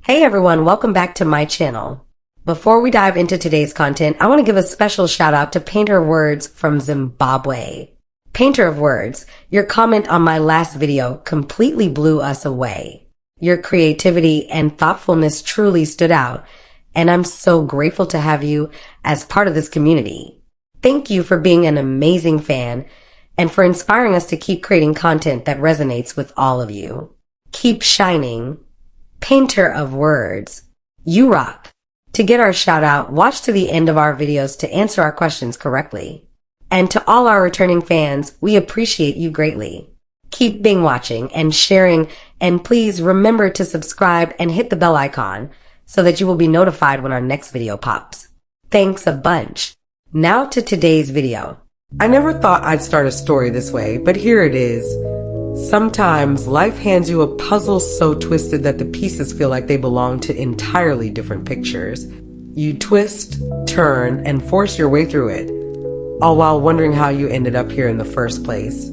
Hey everyone, welcome back to my channel. Before we dive into today's content, I want to give a special shout out to Painter of Words from Zimbabwe. Painter of Words, your comment on my last video completely blew us away. Your creativity and thoughtfulness truly stood out, and I'm so grateful to have you as part of this community. Thank you for being an amazing fan and for inspiring us to keep creating content that resonates with all of you. Keep shining. Painter of Words, you rock. To get our shout out, watch to the end of our videos to answer our questions correctly. And to all our returning fans, we appreciate you greatly. Keep binge watching and sharing, and please remember to subscribe and hit the bell icon so that you will be notified when our next video pops. Thanks a bunch. Now to today's video. I never thought I'd start a story this way, but here it is. Sometimes life hands you a puzzle so twisted that the pieces feel like they belong to entirely different pictures. You twist, turn, and force your way through it, all while wondering how you ended up here in the first place.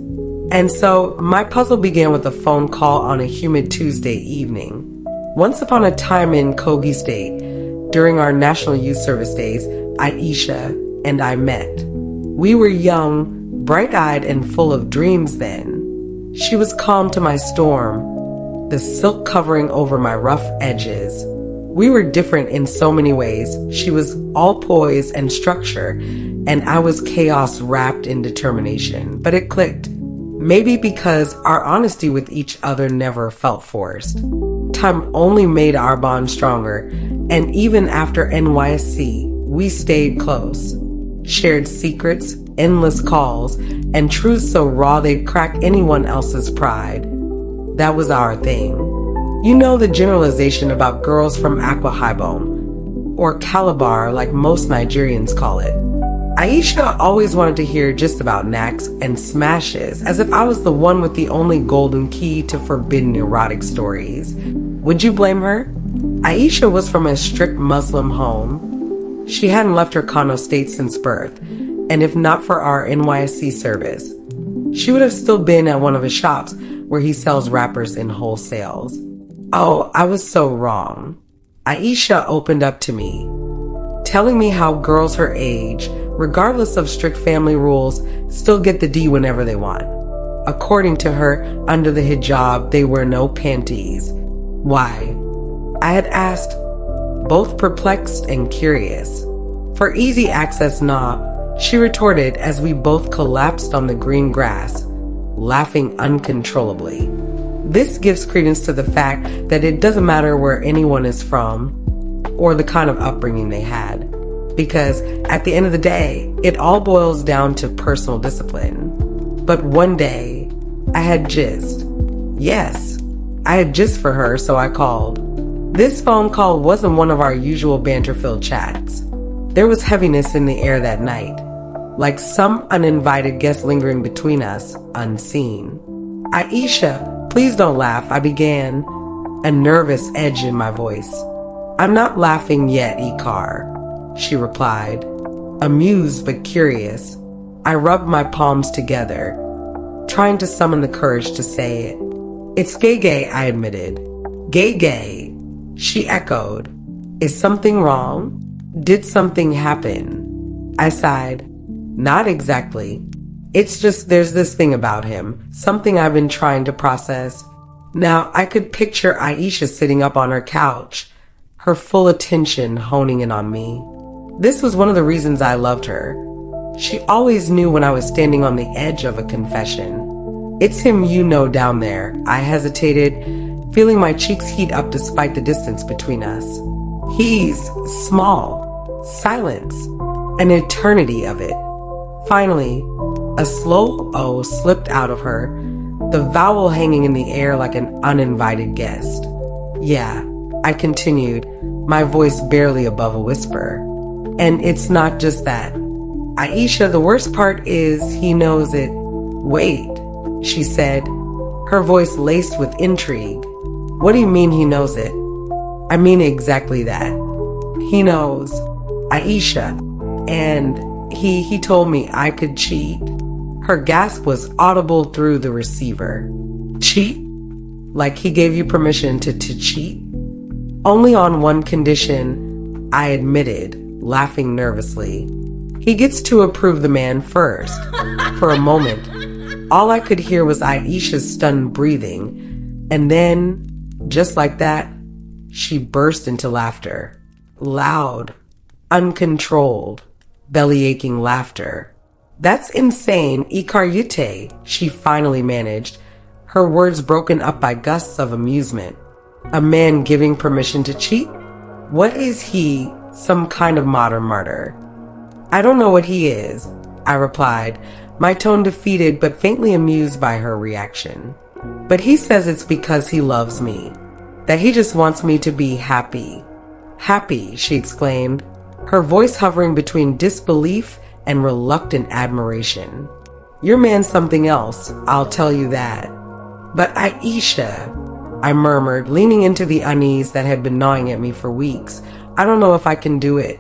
And so, my puzzle began with a phone call on a humid Tuesday evening. Once upon a time in Kogi State, during our National Youth Service days, Aisha and I met. We were young, bright-eyed, and full of dreams then. She was calm to my storm, the silk covering over my rough edges. We were different in so many ways. She was all poise and structure, and I was chaos wrapped in determination. But it clicked. Maybe because our honesty with each other never felt forced. Time only made our bond stronger, and even after NYSC, we stayed close. Shared secrets, endless calls, and truths so raw they'd crack anyone else's pride. That was our thing. You know the generalization about girls from Akwa Ibom, or Calabar like most Nigerians call it. Aisha always wanted to hear just about knacks and smashes, as if I was the one with the only golden key to forbidden erotic stories. Would you blame her? Aisha was from a strict Muslim home. She hadn't left her Kano state since birth, and if not for our NYSC service, she would have still been at one of his shops where he sells wrappers in wholesales. Oh, I was so wrong. Aisha opened up to me, telling me how girls her age, regardless of strict family rules, still get the D whenever they want. According to her, under the hijab, they wear no panties. Why? I had asked, both perplexed and curious. For easy access, nah, she retorted as we both collapsed on the green grass, laughing uncontrollably. This gives credence to the fact that it doesn't matter where anyone is from or the kind of upbringing they had, because at the end of the day, it all boils down to personal discipline. But one day, I had gist. Yes, I had gist for her, so I called. This phone call wasn't one of our usual banter-filled chats. There was heaviness in the air that night, like some uninvited guest lingering between us, unseen. Aisha, please don't laugh, I began, a nervous edge in my voice. I'm not laughing yet, Ikar, she replied, amused but curious. I rubbed my palms together, trying to summon the courage to say it. It's gay, I admitted. Gay, she echoed. Is something wrong? Did something happen? I sighed. Not exactly. It's just there's this thing about him, something I've been trying to process. Now, I could picture Aisha sitting up on her couch, her full attention honing in on me. This was one of the reasons I loved her. She always knew when I was standing on the edge of a confession. It's him you know down there. I hesitated, feeling my cheeks heat up despite the distance between us. He's small, silence, an eternity of it. Finally, a slow O slipped out of her, the vowel hanging in the air like an uninvited guest. Yeah, I continued, my voice barely above a whisper. And it's not just that. Aisha, the worst part is he knows it. Wait, she said, her voice laced with intrigue. What do you mean he knows it? I mean exactly that. He knows Aisha, and he told me I could cheat. Her gasp was audible through the receiver. Cheat? Like he gave you permission to cheat? Only on one condition, I admitted, laughing nervously. He gets to approve the man first. For a moment, all I could hear was Aisha's stunned breathing. And then, just like that, she burst into laughter. Loud, uncontrolled, belly-aching laughter. That's insane, Ekaete, she finally managed, her words broken up by gusts of amusement. A man giving permission to cheat? What is he, some kind of modern martyr? I don't know what he is, I replied, my tone defeated but faintly amused by her reaction. But he says it's because he loves me, that he just wants me to be happy. Happy, she exclaimed, her voice hovering between disbelief and reluctant admiration. Your man's something else, I'll tell you that. But Aisha, I murmured, leaning into the unease that had been gnawing at me for weeks. I don't know if I can do it.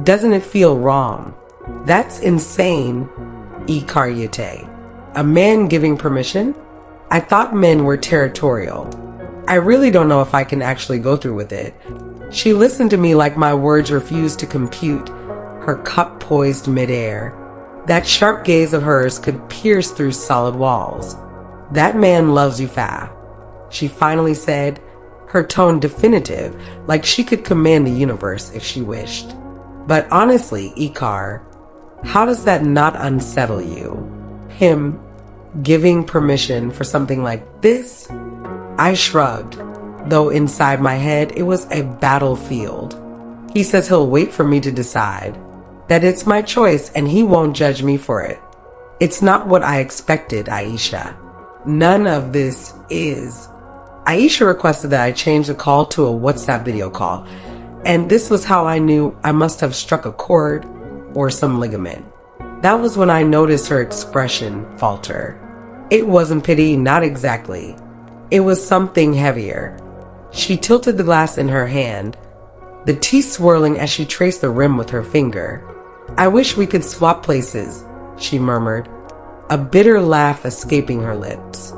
Doesn't it feel wrong? That's insane, Ekaete. A man giving permission? I thought men were territorial. I really don't know if I can actually go through with it. She listened to me like my words refused to compute, her cup poised midair. That sharp gaze of hers could pierce through solid walls. That man loves you, Fa, she finally said, her tone definitive, like she could command the universe if she wished. But honestly, Ikar, how does that not unsettle you? Him giving permission for something like this? I shrugged, though inside my head it was a battlefield. He says he'll wait for me to decide, that it's my choice and he won't judge me for it. It's not what I expected, Aisha. None of this is. Aisha requested that I change the call to a WhatsApp video call, and this was how I knew I must have struck a chord or some ligament. That was when I noticed her expression falter. It wasn't pity, not exactly. It was something heavier. She tilted the glass in her hand, the tea swirling as she traced the rim with her finger. I wish we could swap places, she murmured, a bitter laugh escaping her lips.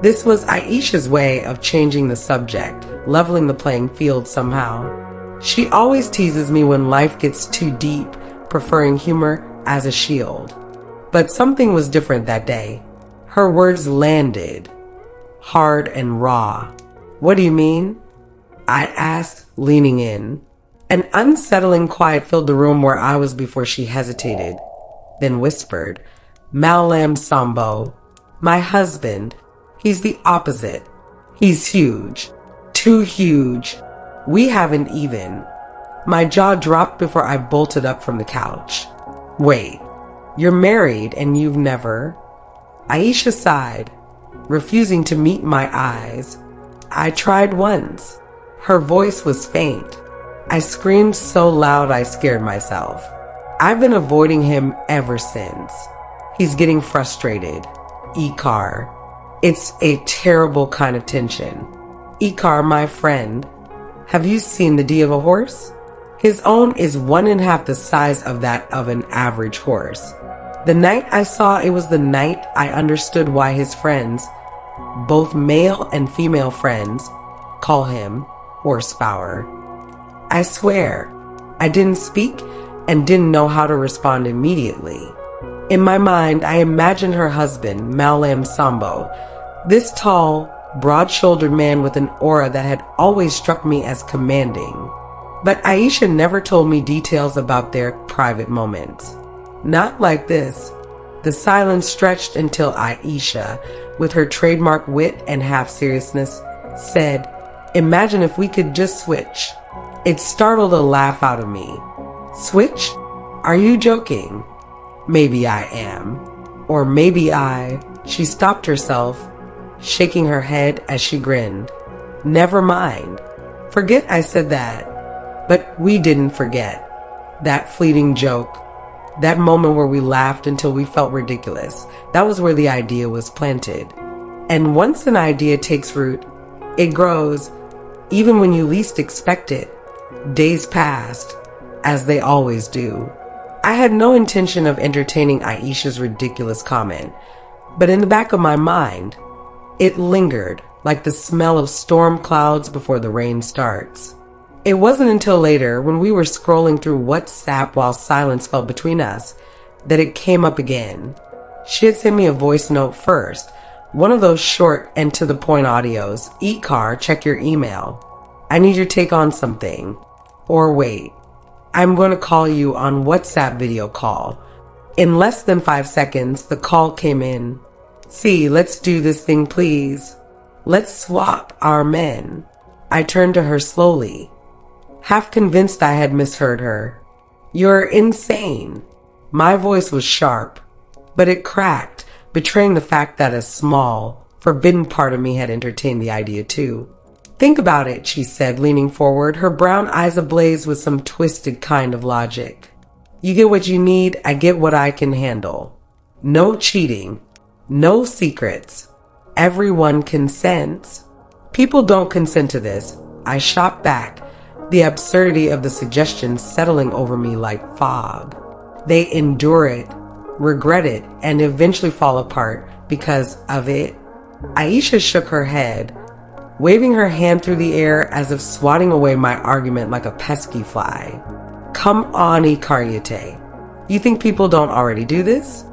This was Aisha's way of changing the subject, leveling the playing field somehow. She always teases me when life gets too deep, preferring humor as a shield. But something was different that day. Her words landed, hard and raw. What do you mean? I asked, leaning in. An unsettling quiet filled the room where I was before she hesitated, then whispered, Malam Sambo, my husband. He's the opposite. He's huge. Too huge. We haven't even. My jaw dropped before I bolted up from the couch. Wait, you're married and you've never... Aisha sighed, refusing to meet my eyes. I tried once. Her voice was faint. I screamed so loud I scared myself. I've been avoiding him ever since. He's getting frustrated. Ikar. It's a terrible kind of tension. Ikar, my friend, have you seen the D of a horse? His own is 1.5 the size of that of an average horse. The night I saw it was the night I understood why his friends, both male and female friends, call him horsepower. I swear, I didn't speak and didn't know how to respond immediately. In my mind, I imagined her husband, Malam Sambo, this tall, broad-shouldered man with an aura that had always struck me as commanding. But Aisha never told me details about their private moments. Not like this. The silence stretched until Aisha, with her trademark wit and half-seriousness, said, Imagine if we could just switch. It startled a laugh out of me. Switch? Are you joking? Maybe I am. Or maybe She stopped herself, shaking her head as she grinned. Never mind. Forget I said that. But we didn't forget. That fleeting joke. That moment where we laughed until we felt ridiculous. That was where the idea was planted. And once an idea takes root, it grows, even when you least expect it. Days passed, as they always do. I had no intention of entertaining Aisha's ridiculous comment, but in the back of my mind, it lingered like the smell of storm clouds before the rain starts. It wasn't until later, when we were scrolling through WhatsApp while silence fell between us, that it came up again. She had sent me a voice note first, one of those short and to the point audios. "E-car, check your email. I need your take on something." Or wait, "I'm going to call you on WhatsApp video call." In less than 5 seconds, the call came in. "See, let's do this thing, please. Let's swap our men." I turned to her slowly, half convinced I had misheard her. "You're insane." My voice was sharp, but it cracked, betraying the fact that a small, forbidden part of me had entertained the idea too. "Think about it," she said, leaning forward, her brown eyes ablaze with some twisted kind of logic. "You get what you need, I get what I can handle. No cheating, no secrets. Everyone consents." "People don't consent to this," I shot back, the absurdity of the suggestion settling over me like fog. "They endure it, regret it, and eventually fall apart because of it." Aisha shook her head, waving her hand through the air as if swatting away my argument like a pesky fly. "Come on, Ekaete. You think people don't already do this?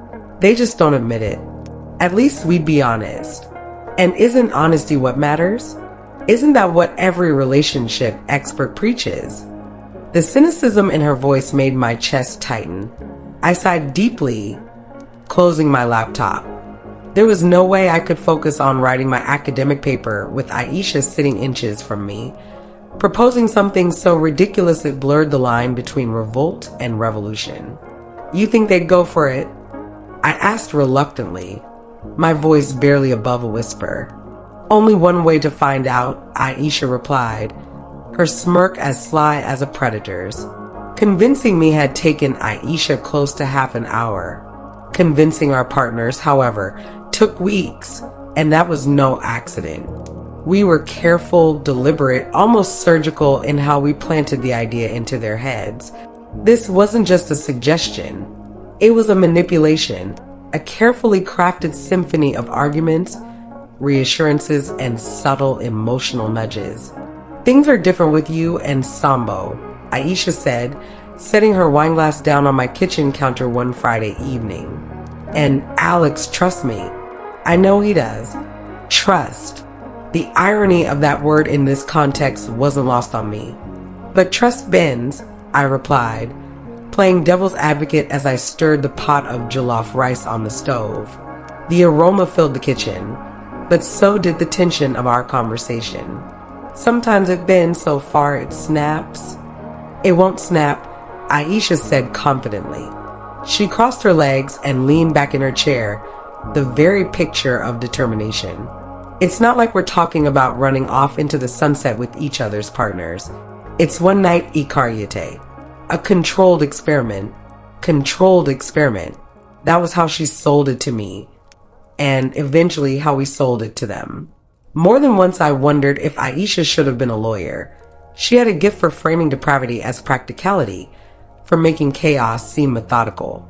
They just don't admit it. At least we'd be honest. And isn't honesty what matters? Isn't that what every relationship expert preaches?" The cynicism in her voice made my chest tighten. I sighed deeply, closing my laptop. There was no way I could focus on writing my academic paper with Aisha sitting inches from me, proposing something so ridiculous it blurred the line between revolt and revolution. "You think they'd go for it?" I asked reluctantly, my voice barely above a whisper. "Only one way to find out," Aisha replied, her smirk as sly as a predator's. Convincing me had taken Aisha close to half an hour. Convincing our partners, however, took weeks, and that was no accident. We were careful, deliberate, almost surgical in how we planted the idea into their heads. This wasn't just a suggestion. It was a manipulation, a carefully crafted symphony of arguments, reassurances, and subtle emotional nudges. "Things are different with you and Sambo," Aisha said, setting her wineglass down on my kitchen counter one Friday evening. "And Alex trusts me. I know he does." Trust. The irony of that word in this context wasn't lost on me. "But trust bends," I replied, playing devil's advocate as I stirred the pot of jollof rice on the stove. The aroma filled the kitchen, but so did the tension of our conversation. "Sometimes it bends so far it snaps." "It won't snap," Aisha said confidently. She crossed her legs and leaned back in her chair, the very picture of determination. "It's not like we're talking about running off into the sunset with each other's partners. It's one night Ekaete. A controlled experiment. Controlled experiment." That was how she sold it to me, and eventually how we sold it to them. More than once I wondered if Aisha should have been a lawyer. She had a gift for framing depravity as practicality, for making chaos seem methodical.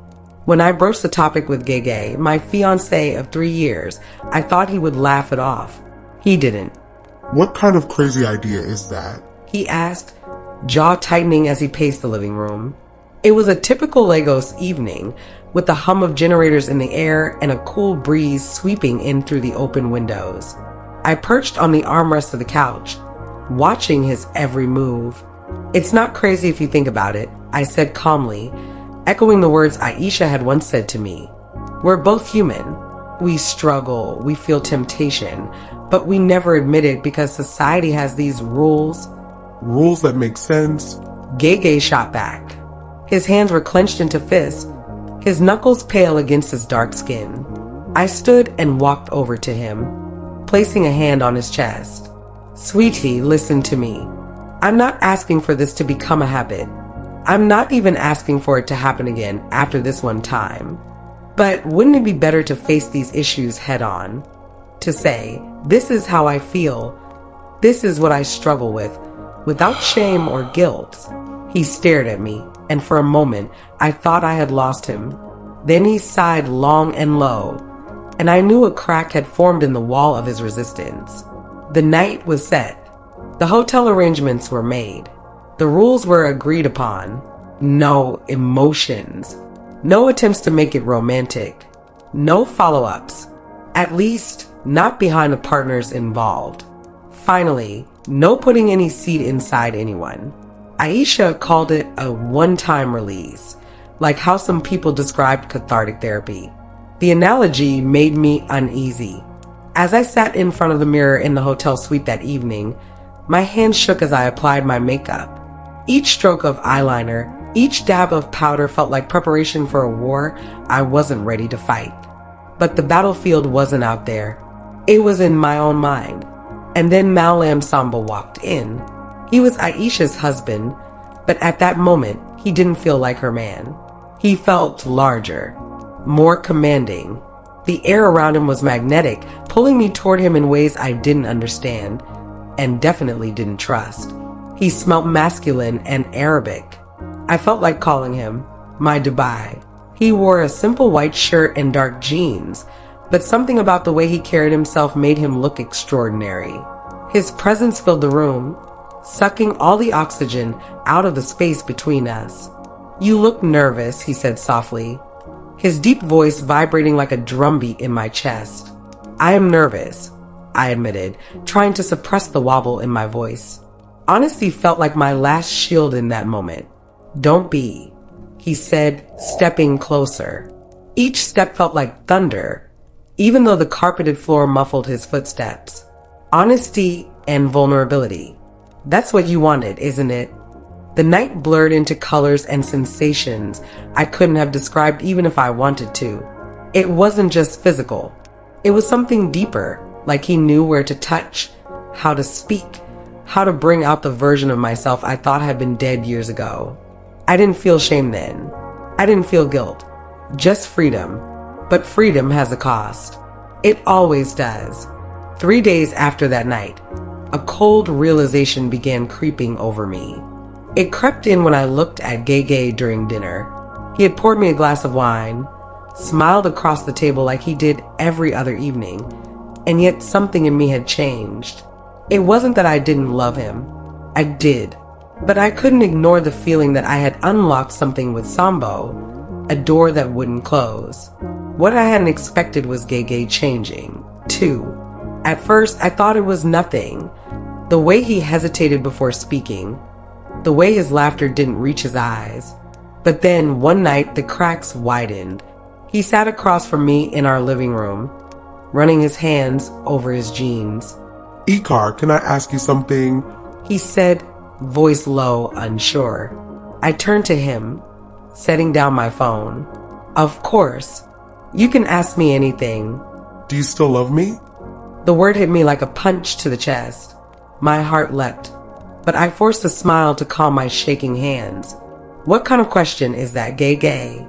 When I broached the topic with Gege, my fiancé of 3 years, I thought he would laugh it off. He didn't. "What kind of crazy idea is that?" he asked, jaw tightening as he paced the living room. It was a typical Lagos evening, with the hum of generators in the air and a cool breeze sweeping in through the open windows. I perched on the armrest of the couch, watching his every move. "It's not crazy if you think about it," I said calmly, echoing the words Aisha had once said to me. "We're both human. We struggle, we feel temptation, but we never admit it because society has these rules." "Rules that make sense?" Gege shot back. His hands were clenched into fists, his knuckles pale against his dark skin. I stood and walked over to him, placing a hand on his chest. "Sweetie, listen to me. I'm not asking for this to become a habit. I'm not even asking for it to happen again after this one time. But wouldn't it be better to face these issues head on? To say, this is how I feel. This is what I struggle with, without shame or guilt." He stared at me, and for a moment, I thought I had lost him. Then he sighed long and low, and I knew a crack had formed in the wall of his resistance. The night was set. The hotel arrangements were made. The rules were agreed upon. No emotions. No attempts to make it romantic. No follow-ups. At least, not behind the partners involved. Finally, no putting any seed inside anyone. Aisha called it a one-time release, like how some people described cathartic therapy. The analogy made me uneasy. As I sat in front of the mirror in the hotel suite that evening, my hands shook as I applied my makeup. Each stroke of eyeliner, each dab of powder felt like preparation for a war I wasn't ready to fight. But the battlefield wasn't out there. It was in my own mind. And then Malam Samba walked in. He was Aisha's husband, but at that moment, he didn't feel like her man. He felt larger, more commanding. The air around him was magnetic, pulling me toward him in ways I didn't understand, and definitely didn't trust. He smelled masculine and Arabic. I felt like calling him my Dubai. He wore a simple white shirt and dark jeans, but something about the way he carried himself made him look extraordinary. His presence filled the room, sucking all the oxygen out of the space between us. "You look nervous," he said softly, his deep voice vibrating like a drumbeat in my chest. "I am nervous," I admitted, trying to suppress the wobble in my voice. Honesty felt like my last shield in that moment. "Don't be," he said, stepping closer. Each step felt like thunder, even though the carpeted floor muffled his footsteps. Honesty and vulnerability. That's what you wanted, isn't it? The night blurred into colors and sensations I couldn't have described even if I wanted to. It wasn't just physical. It was something deeper, like he knew where to touch, how to speak, how to bring out the version of myself I thought had been dead years ago. I didn't feel shame then. I didn't feel guilt. Just freedom. But freedom has a cost. It always does. 3 days after that night, a cold realization began creeping over me. It crept in when I looked at Gay during dinner. He had poured me a glass of wine, smiled across the table like he did every other evening, and yet something in me had changed. It wasn't that I didn't love him. I did. But I couldn't ignore the feeling that I had unlocked something with Sambo, a door that wouldn't close. What I hadn't expected was Gay changing, too. At first, I thought it was nothing. The way he hesitated before speaking, the way his laughter didn't reach his eyes. But then, one night, the cracks widened. He sat across from me in our living room, running his hands over his jeans. Ikar, can I ask you something? He said, voice low, unsure. I turned to him, setting down my phone. Of course. You can ask me anything. Do you still love me? The word hit me like a punch to the chest. My heart leapt, but I forced a smile to calm my shaking hands. What kind of question is that, Gay?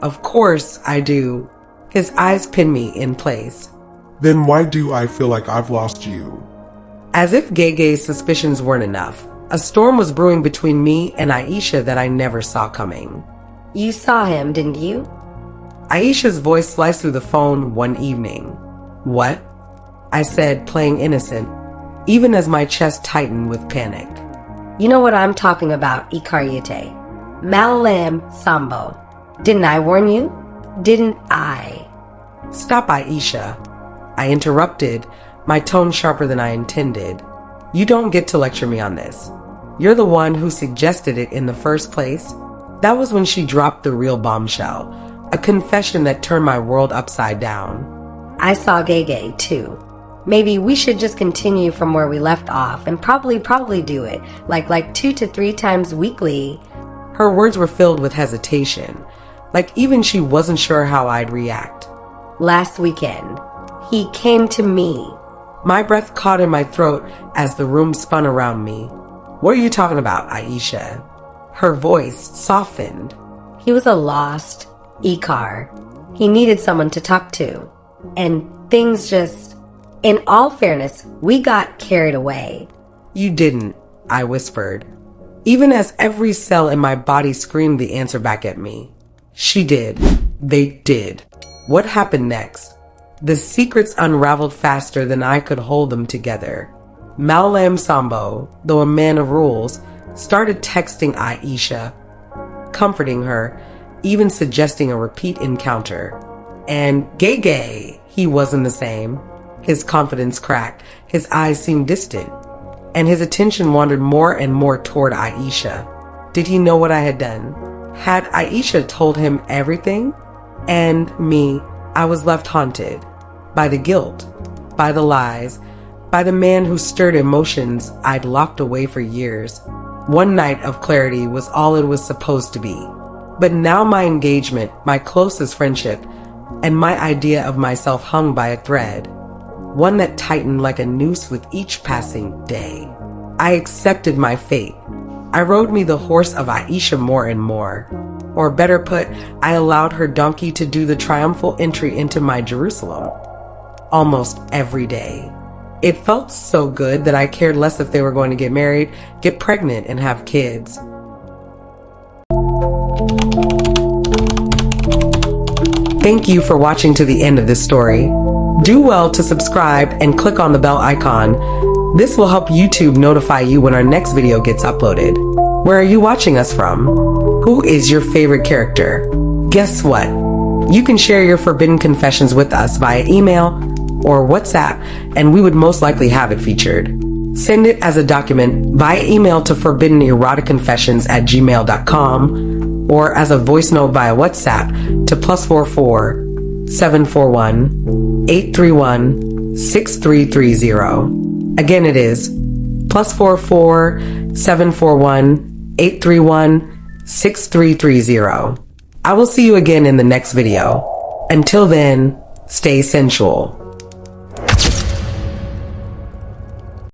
Of course I do. His eyes pinned me in place. Then why do I feel like I've lost you? As if Gay's suspicions weren't enough, a storm was brewing between me and Aisha that I never saw coming. You saw him, didn't you? Aisha's voice sliced through the phone one evening. What? I said, playing innocent, even as my chest tightened with panic. You know what I'm talking about, Ekaete. Malam Sambo. Didn't I warn you? Didn't I? Stop, Aisha. I interrupted, my tone sharper than I intended. You don't get to lecture me on this. You're the one who suggested it in the first place. That was when she dropped the real bombshell, a confession that turned my world upside down. I saw Gay too. Maybe we should just continue from where we left off and probably do it, like 2 to 3 times weekly. Her words were filled with hesitation, like even she wasn't sure how I'd react. Last weekend, he came to me. My breath caught in my throat as the room spun around me. What are you talking about, Aisha? Her voice softened. He was a lost Ikar. He needed someone to talk to. And things just... In all fairness, we got carried away. You didn't, I whispered, even as every cell in my body screamed the answer back at me. She did. They did. What happened next? The secrets unraveled faster than I could hold them together. Malam Sambo, though a man of rules, started texting Aisha, comforting her, even suggesting a repeat encounter. And gay, he wasn't the same. His confidence cracked, his eyes seemed distant, and his attention wandered more and more toward Aisha. Did he know what I had done? Had Aisha told him everything? And me, I was left haunted by the guilt, by the lies, by the man who stirred emotions I'd locked away for years. One night of clarity was all it was supposed to be. But now my engagement, my closest friendship, and my idea of myself hung by a thread, one that tightened like a noose with each passing day. I accepted my fate. I rode me the horse of Aisha more and more. Or better put, I allowed her donkey to do the triumphal entry into my Jerusalem. Almost every day. It felt so good that I cared less if they were going to get married, get pregnant, and have kids. Thank you for watching to the end of this story. Do well to subscribe and click on the bell icon. This will help YouTube notify you when our next video gets uploaded. Where are you watching us from? Who is your favorite character? Guess what? You can share your forbidden confessions with us via email or WhatsApp, and we would most likely have it featured. Send it as a document via email to forbiddeneroticconfessions@gmail.com or as a voice note via WhatsApp to +44 741 831 6330. Again, it is +44 741 831 6330. I will see you again in the next video. Until then, stay sensual.